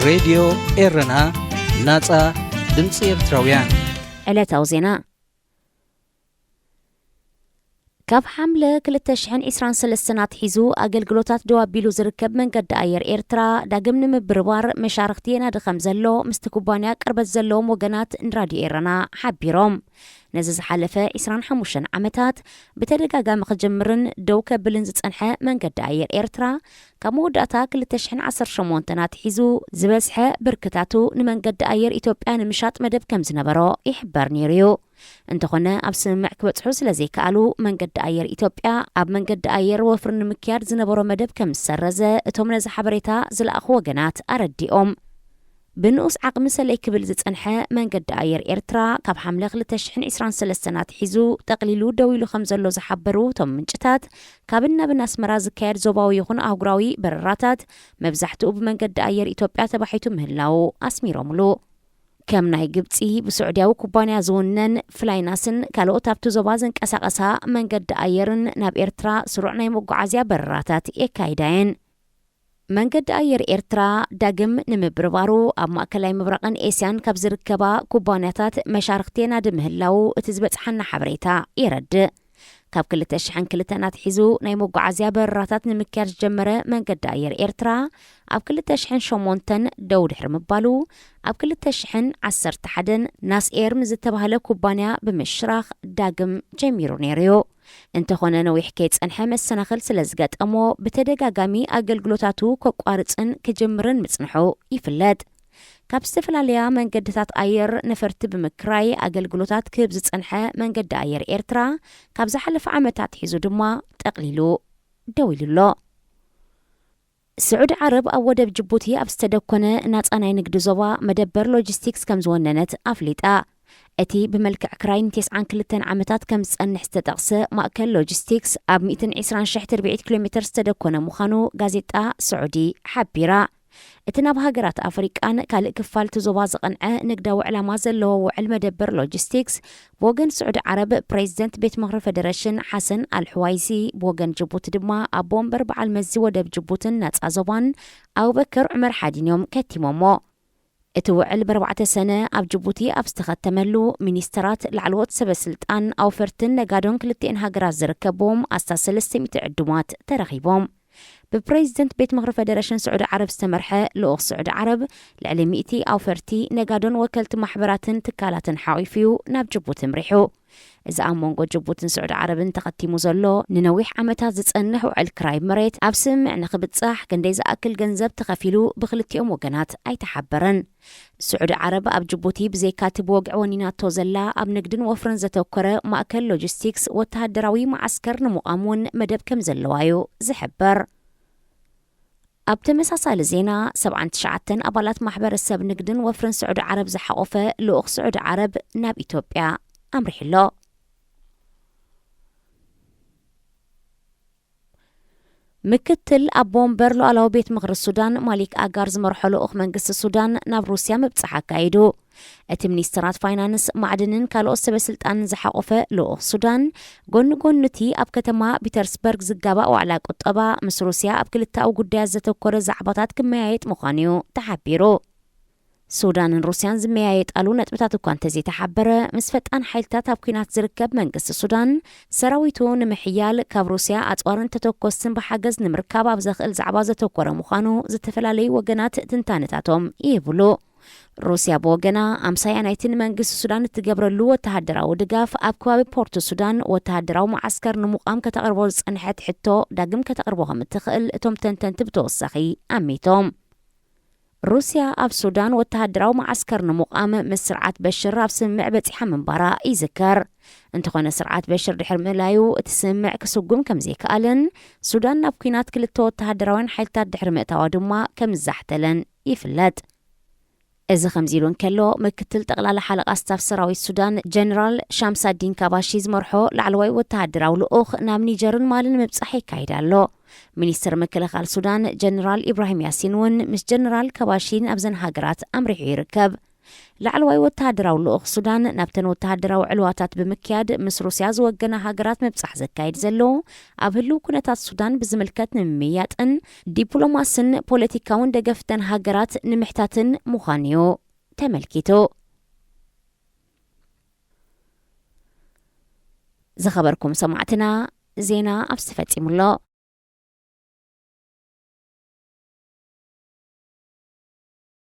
راديو إيرنا ناصا ድምፂ ኤርትራውያን ዕለታዊ ዜና ካብ ሓምለ 2023 ናትሒዙ ኣገልግሎታት ደዋቢሉ ዝርከብ መንገዲ ኣየር ኤርትራ ዳግም ንምብርባር መሻርክቲ የናድኸም ዘሎ ምስቲ ኩባንያ ቅርበት ዘለዎም ወገናት ንራድዮ ኤረና ሓቢሮም ነዚ ዝሓለፈ 25 ዓመታት ብተደጋጋሚ ክጅምርን ደው ከብልን ዝጸንሐ መንገዲ ኣየር ኤርትራ ካብ መወዳእታ 2018 ናትሒዙ ዝበዝሐ ብርክታቱ ንመንገዲ ኣየር ኢትዮጵያ ንምሻጥ መደብ ከም ዝነበሮ ይሕበር ነይሩ እንተኾነ ኣብ ስምምዕ ክበጽሑ ስለዘይከኣሉ መንገዲ ኣየር ኢትዮጵያ ኣብ መንገዲ ኣየር ወፍሪ ንምክያድ ዝነበሮ መደብ ከም ዝሰረዘ እቶም ነዚ ሓበሬታ ዝለኣኹ ወገናት ኣረዲኦም ብንኡስ ዓቕሚ ሰለይ ክብል ዝጸንሐ መንገዲ ኣየር ኤርትራ ካብ ሓምለ 2023 ናትሒዙ ጠቕሊሉ ደው ኢሉ ከም ዘሎ ዝሓበሩ እቶም ምንጭታት ካብን ናብን ኣስመራ ዝካየድ ዞባዊ ይኹን ኣህጉራዊ በረራታት መብዛሕትኡ ብመንገዲ ኣየር ኢትዮጵያ ተባሒቱ ምህላው ኣስሚሮምሉ ከም ናይ ግብፂ ብስዑድያዊ ኩባንያ ዝውነን ፍላይናስን ካልኦት ኣብቲ ዞባ ዝንቀሳቐሳ መንገዲ ኣየርን ናብ ኤርትራ ስሩዕ ናይ መጓዓዝያ በረራታት የካይዳየን መንገዲ ኣየር ኤርትራ ዳግም ንምብርባሩ ኣብ ማእከላይ ምብራቕን ኤስያን ካብ ዝርከባ ኩባንያታት መሻርክቲ የናድምህላው እቲ ዝበፅሓና ሓበሬታ ይረድእ ካብ 2002 ናትሒዙ ናይ መጓዓዝያ በረራታት ንምክያድ ዝጀመረ መንገዲ ኣየር ኤርትራ ኣብ 2008 ደው ድሕሪ ምባሉ ኣብ 2011 ናስ ኤር ምዝተባሃለ ኩባንያ ብምሽራኽ ዳግም ጀሚሩ ነይሩ እንተኾነ ነዊሕ ከይጸንሐ መሰናኽል ስለዝገጠሞ ብተደጋጋሚ ኣገልግሎታቱ ከቋርፅን ክጅምርን ምጽንሑ ይፍለጥ ካብ ዝተፈላለያ መንገድታት ኣየር ነፈርቲ ብምክራይ ኣገልግሎታት ክህብ ዝጸንሐ መንገዲ ኣየር ኤርትራ ካብ ዝሓለፈ ዓመታት ሒዙ ድማ ጠቕሊሉ ደው ኢሉሎ ስዑድ ዓረብ ኣብ ወደብ ጅቡቲ ኣብ ዝተደኮነ ናጻ ናይ ንግዲ ዞባ መደበር ሎጂስቲክስ ከም ዝወነነት ኣፍሊጣ እቲ ብመልክዕ ክራይ 92 ዓመታት ከም ዝጸንሕ ዝተጠቕሰ ማእከል ሎጂስቲክስ ኣብ 120,000 ኪሎ ሜትር ዝተደኮነ ምዃኑ ጋዜጣ ስዑዲ ሓቢራ እቲ ናብ ሃገራት ኣፍሪቃን ካልእ ክፋልቲ ዞባ ዝቐንዐ ንግዳዊ ዕላማ ዘለዎ ውዕል መደበር ሎጂስቲክስ ብወገን ስዑድ ዓረብ ፕሬዚደንት ቤት ምኽሪ ፌደሬሽን ሓሰን ኣልሕዋይሲ ብወገን ጅቡቲ ድማ ኣቦ ወንበር በዓል መዚ ወደብ ጅቡትን ናጻ ዞባን ኣቡበከር ዑመር ሓዲኖም ከቲሞሞ እቲ ውዕል ብ4 ሰነ ኣብ ጅቡቲ ኣብ ዝተኸተመሉ ሚኒስተራት ላዕለዎት ሰበስልጣን ኣውፈርትን ነጋዶን ክልቲአን ሃገራት ዝርከቦም ኣስታ 300 ዕዱማት ተረኺቦም ብፕሬዚደንት ቤት ምኽሪ ፌደሬሽን ስዑድ ዓረብ ዝተመርሐ ልኡኽ ስዑድ ዓረብ ልዕሊ 100 ኣውፈርቲ ነጋዶን ወከልቲ ማሕበራትን ትካላትን ሓቒፉ ናብ ጅቡቲ ምሪሑ እዚ ኣብ መንጎ ጅቡትን ስዑድ ዓረብን ተኸቲሙ ዘሎ ንነዊሕ ዓመታት ዝጸንሕ ውዕል ክራይ መሬት ኣብ ስምምዕ ንኽብጻሕ ክንደይ ዝኣክል ገንዘብ ተኸፊሉ ብክልቲኦም ወገናት ኣይተሓበረን ስዑድ ዓረብ ኣብ ጅቡቲ ብዘይካቲ ብወግዒ ወኒናቶ ዘላ ኣብ ንግድን ወፍርን ዘተኮረ ማእከል ሎጂስቲክስ ወተሃደራዊ ማዓስከር ንምቋም እውን መደብ ከም ዘለዋዩ ዝሕበር ኣብ ተመሳሳሊ ዜና 79 ኣባላት ማሕበረሰብ ንግድን ወፍርን ስዑድ ዓረብ ዝሓቆፈ ልኡኽ ስዑድ ዓረብ ናብ ኢትዮጵያ ኣምሪሕሎ ምክትል ኣቦ ወንበር ሉኣላዊ ቤት ምኽሪ ሱዳን ማሊክ ኣጋር ዝመርሖ ልኡኽ መንግስቲ ሱዳን ናብ ሩስያ ምብጻሕ ኣካይዱ እቲ ሚኒስትራት ፋይናንስ ማዕድንን ካልኦት ሰበስልጣንን ዝሓቆፈ ልኡኽ ሱዳን ጎኒ ጎንቲ ኣብ ከተማ ፒተርስበርግ ዝጋባእ ዋዕላ ቁጠባ ምስ ሩስያ ኣብ ክልታዊ ጉዳያት ዘተኮረ ዛዕባታት ክመያየጥ ምዃኑ ተሓቢሩ ሱዳንን ሩስያን ዝመያየጣሉ ነጥብታት እኳ እንተዘይተሓበረ ምስ ፈጣን ሓይልታት ኣብ ኩናት ዝርከብ መንግስቲ ሱዳን ሰራዊቱ ንምሕያል ካብ ሩስያ ኣጽዋርን ተተኮስትን ብሓገዝ ንምርካብ ኣብ ዘኽእል ዛዕባ ዘተኮረ ምዃኑ ዝተፈላለዩ ወገናት ትንታነታቶም ይህብሉ ሩስያ ብወገና ኣምሳያ ናይትን መንግስቲ ሱዳን እትገብረሉ ወተሃደራዊ ድጋፍ ኣብ ከባቢ ፖርት ሱዳን ወተሃደራዊ ማዓስከር ንምቋም ከተቕርቦ ዝጸንሐት ሕቶ ዳግም ከተቕርቦ ከም እትኽእል እቶም ተንተንቲ ብተወሳኺ ኣሚቶም ሩስያ ኣብ ሱዳን ወተሃደራዊ ማዓስከር ንምቋም ምስ ስርዓት በሽር ኣብ ስምምዕ በፂሓ ምንባራ ይዝከር እንተኾነ ስርዓት በሽር ድሕሪ ምላዩ እቲ ስምምዕ ክስጉም ከም ዘይከኣልን ሱዳን ናብ ኩናት ክልተ ወተሃደራውያን ሓይልታት ድሕሪ ምእታዋ ድማ ከም ዝዛሕተለን ይፍለጥ እዚ ከምዚሉ እንከሎ ምክትል ጠቕላላ ሓለቓ ስታፍ ሰራዊት ሱዳን ጀነራል ሻምሳዲን ካባሺ ዝመርሖ ላዕለዋይ ወተሃደራዊ ልኡኽ ናብ ኒጀርን ማልን ምብጻሕ ይካይድ ኣሎ ሚኒስትር ምክልኻል ሱዳን ጀነራል ኢብራሂም ያሲን እውን ምስ ጀነራል ካባሺን ኣብዘን ሃገራት ኣምሪሑ ይርከብ ላዕለዋይ ወተሃደራዊ ልኡኽ ሱዳን ናብተን ወተሃደራዊ ዕልዋታት ብምክያድ ምስ ሩስያ ዝወገነ ሃገራት ምብጻሕ ዘካይድ ዘሎ ኣብ ህልው ኩነታት ሱዳን ብዝምልከት ንምምያጥን ዲፕሎማስን ፖለቲካውን ደገፍተን ሃገራት ንምሕታትን ምዃኑ እዩ ተመልኪቱ። ዝኸበርኩም ሰማዕትና ዜና ኣብ ዝተፈጺሙሎ